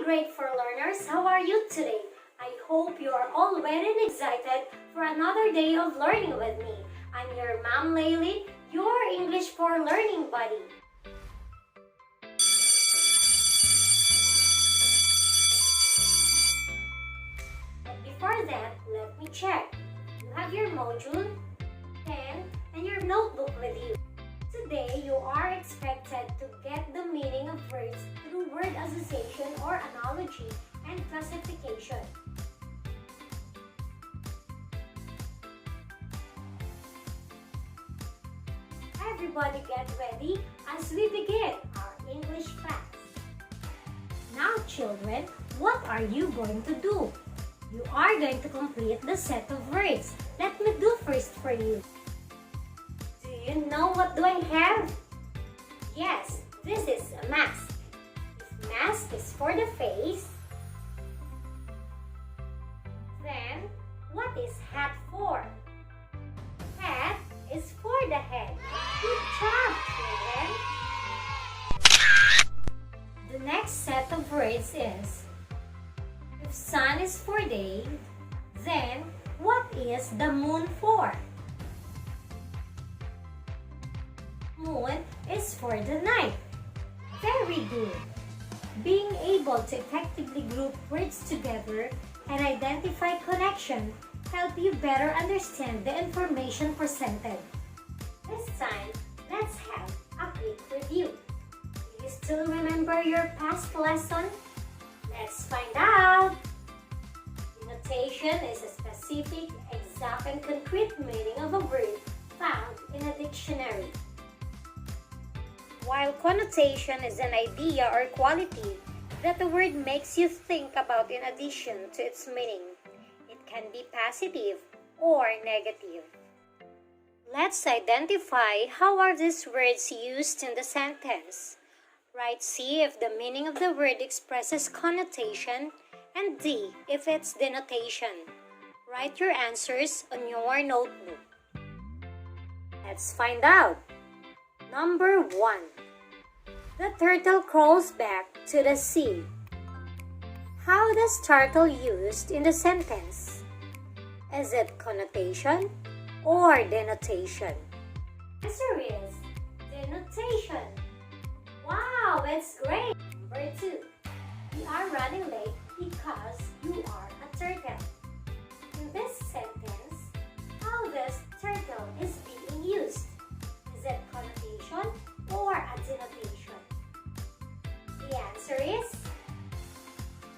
Great for learners, how are you today? I hope you are all ready and excited for another day of learning with me. I'm your Ma'am Layli, your English for Learning buddy. But before that, let me check. You have your module, pen, and your notebook with you. Today, you are expected to get the meaning of words through word association or analogy and classification. Everybody get ready as we begin our English class. Now children, what are you going to do? You are going to complete the set of words. Let me do first for you. Do you know what do I have? Yes, this is a mask. This mask is for the face. Then, what is hat for? Hat is for the head. Good job, children! The next set of words is, if sun is for day, then what is the moon for? Moon is for the night. Very good! Being able to effectively group words together and identify connection help you better understand the information presented. This time, let's have a quick review. Do you still remember your past lesson? Let's find out! Denotation is a specific, exact, and concrete meaning of a word found in a dictionary. While connotation is an idea or quality that the word makes you think about in addition to its meaning, it can be positive or negative. Let's identify how are these words used in the sentence. Write C if the meaning of the word expresses connotation, and D if it's denotation. Write your answers on your notebook. Let's find out. Number 1. The turtle crawls back to the sea. How does turtle used in the sentence? Is it connotation or denotation? Answer is denotation. Wow, it's great! Number 2. You are running late because you are a turtle. In this sentence, how this turtle is being used? Is it connotation or a denotation? The answer is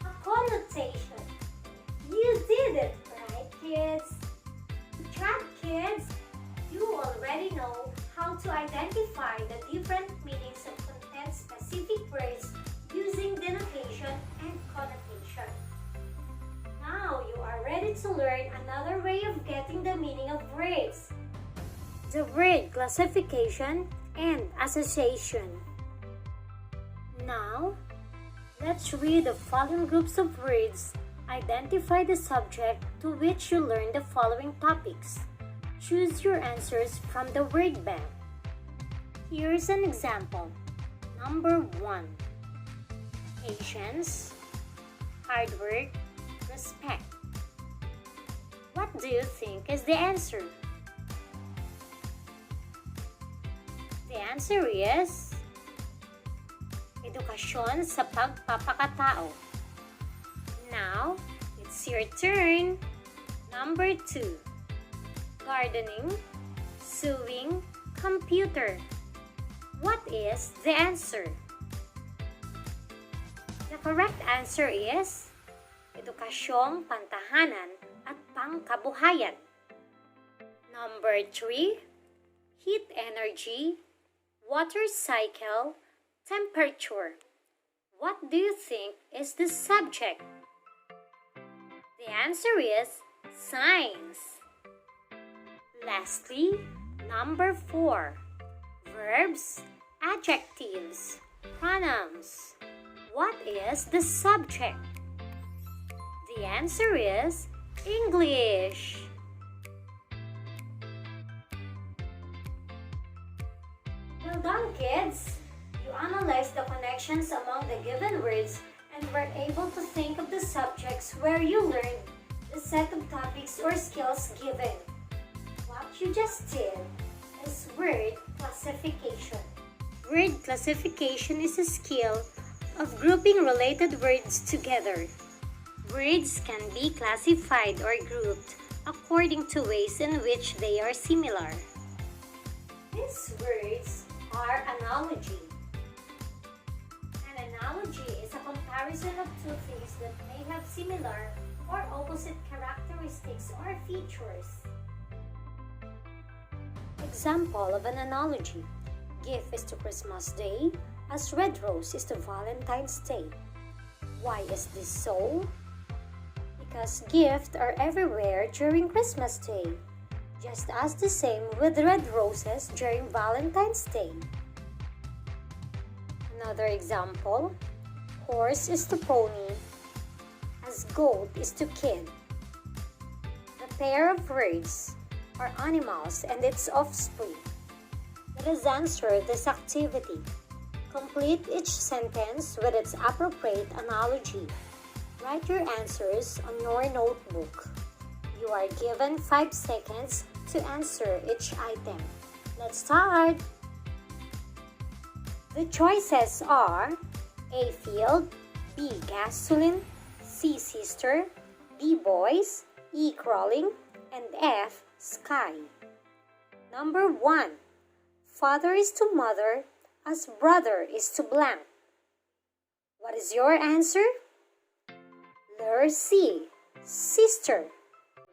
a connotation. You did it right, kids. Good job, kids. You already know how to identify the different meanings of content-specific words using denotation and connotation. Now you are ready to learn another way of getting the meaning of words. The word classification and association. Now, let's read the following groups of words. Identify the subject to which you learn the following topics. Choose your answers from the word bank. Here's an example. Number 1. Patience, hard work, respect. What do you think is the answer? The answer is edukasyon sa pagpapakatao. Now, it's your turn. Number 2. Gardening, sewing, computer. What is the answer? The correct answer is edukasyong pantahanan at pangkabuhayan. Number 3. Heat energy, water cycle, temperature. What do you think is the subject? The answer is science. Lastly, number 4. Verbs, adjectives, pronouns. What is the subject? The answer is English. Well done, kids! You analyzed the connections among the given words and were able to think of the subjects where you learned the set of topics or skills given. What you just did is word classification. Word classification is a skill of grouping related words together. Words can be classified or grouped according to ways in which they are similar. These words are analogy. An analogy is a comparison of two things that may have similar or opposite characteristics or features. Example of an analogy: gift is to Christmas Day as red rose is to Valentines Day. Why is this so? Because gifts are everywhere during Christmas Day, just as the same with red roses during Valentine's Day. Another example: horse is to pony as goat is to kid. The pair of words are animals and its offspring. Let us answer this activity. Complete each sentence with its appropriate analogy. Write your answers on your notebook. You are given 5 seconds to answer each item. Let's start! The choices are A. Field, B. Gasoline, C. Sister, D. Boys, E. Crawling, and F. Sky. Number 1. Father is to mother as brother is to blank. What is your answer? Letter C. Sister.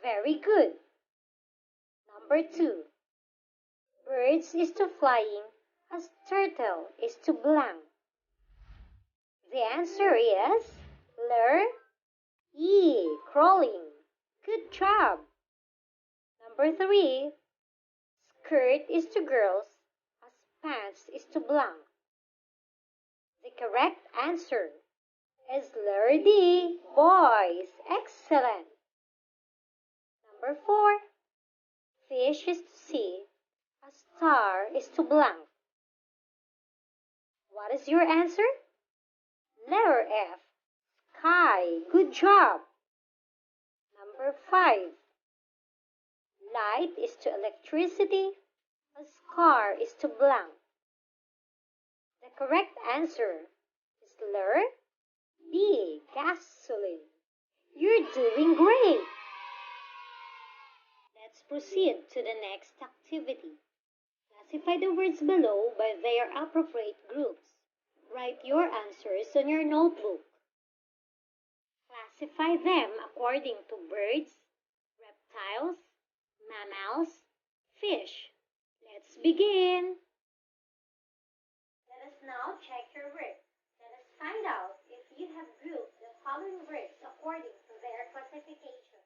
Very good. Number 2. Birds is to flying as turtle is to blank. The answer is letter E. Crawling. Good job. Number 3. Skirt is to girls as pants is to blank. The correct answer is letter D. Boys. Excellent. Number 4. Fish is to sea as star is to blank. What is your answer? Letter F. Sky. Good job. Number 5. Light is to electricity as car is to blank. The correct answer is letter B. Gasoline. You're doing great. Let's proceed to the next activity. Classify the words below by their appropriate groups. Write your answers on your notebook. Classify them according to birds, reptiles, mammals, fish. Let's begin. Let us now check your work. Let us find out if you have grouped the following words according to their classification.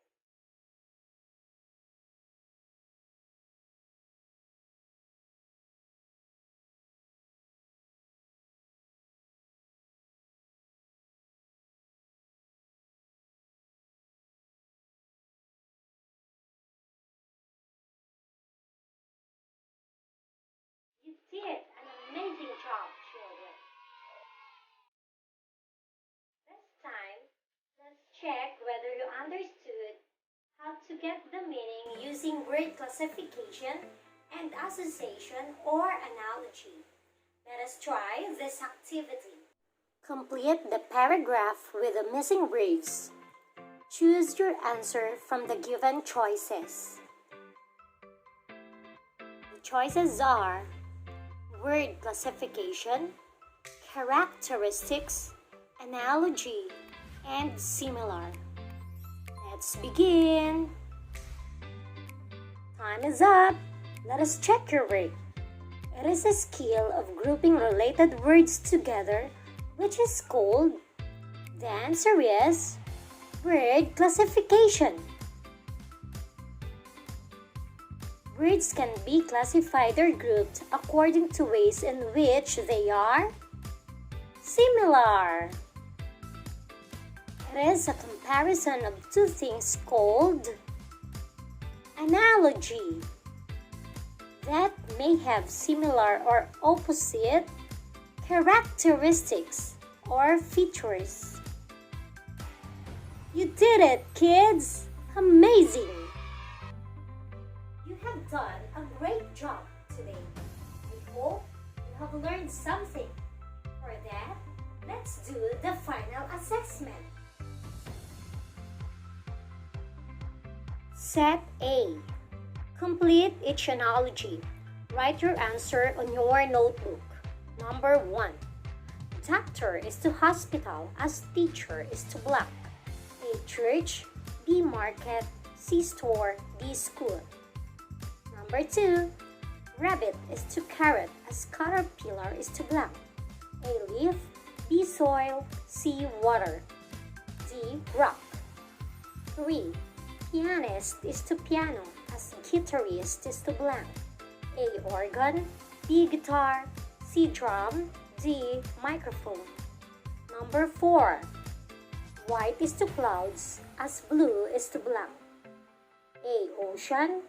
You did an amazing job, children. This time, let's check whether you understood how to get the meaning using word classification and association or analogy. Let us try this activity. Complete the paragraph with the missing words. Choose your answer from the given choices. The choices are word classification, characteristics, analogy, and similar. Let's begin. Time is up. Let us check your work. It is a skill of grouping related words together, which is called, the answer is, word classification. Words can be classified or grouped according to ways in which they are similar. It is a comparison of two things called analogy that may have similar or opposite characteristics or features. You did it, kids! Amazing! You have done a great job today. We hope you have learned something. For that, let's do the final assessment. Set A. Complete each analogy. Write your answer on your notebook. Number 1. Doctor is to hospital as teacher is to black. A church, B market, C store, D school. Number 2. Rabbit is to carrot as caterpillar is to black. A leaf, B soil, C water, D rock. 3. Pianist is to piano as guitarist is to blank. A organ, B guitar, C drum, D microphone. Number 4. White is to clouds as blue is to blank. A ocean,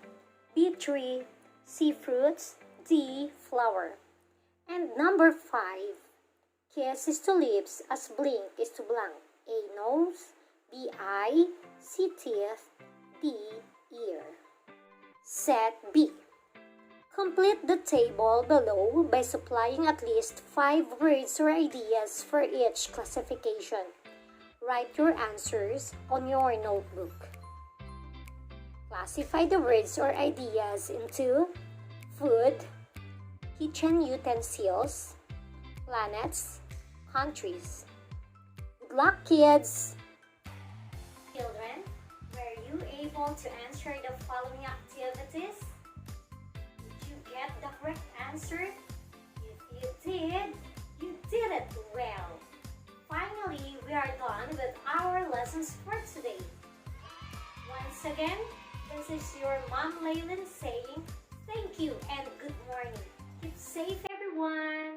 B tree, C fruits, D flower. And number 5. Kiss is to lips as blink is to blank. A nose, B eye, C teeth, D ear. Set B. Complete the table below by supplying at least 5 words or ideas for each classification. Write your answers on your notebook. Classify the words or ideas into food, kitchen utensils, planets, countries. Good luck, kids! Children, were you able to answer the following activities? Did you get the correct answer? If you did it well. Finally, we are done with our lessons for today. Once again, this is your Mom Laylin saying thank you and good morning. Keep safe, everyone.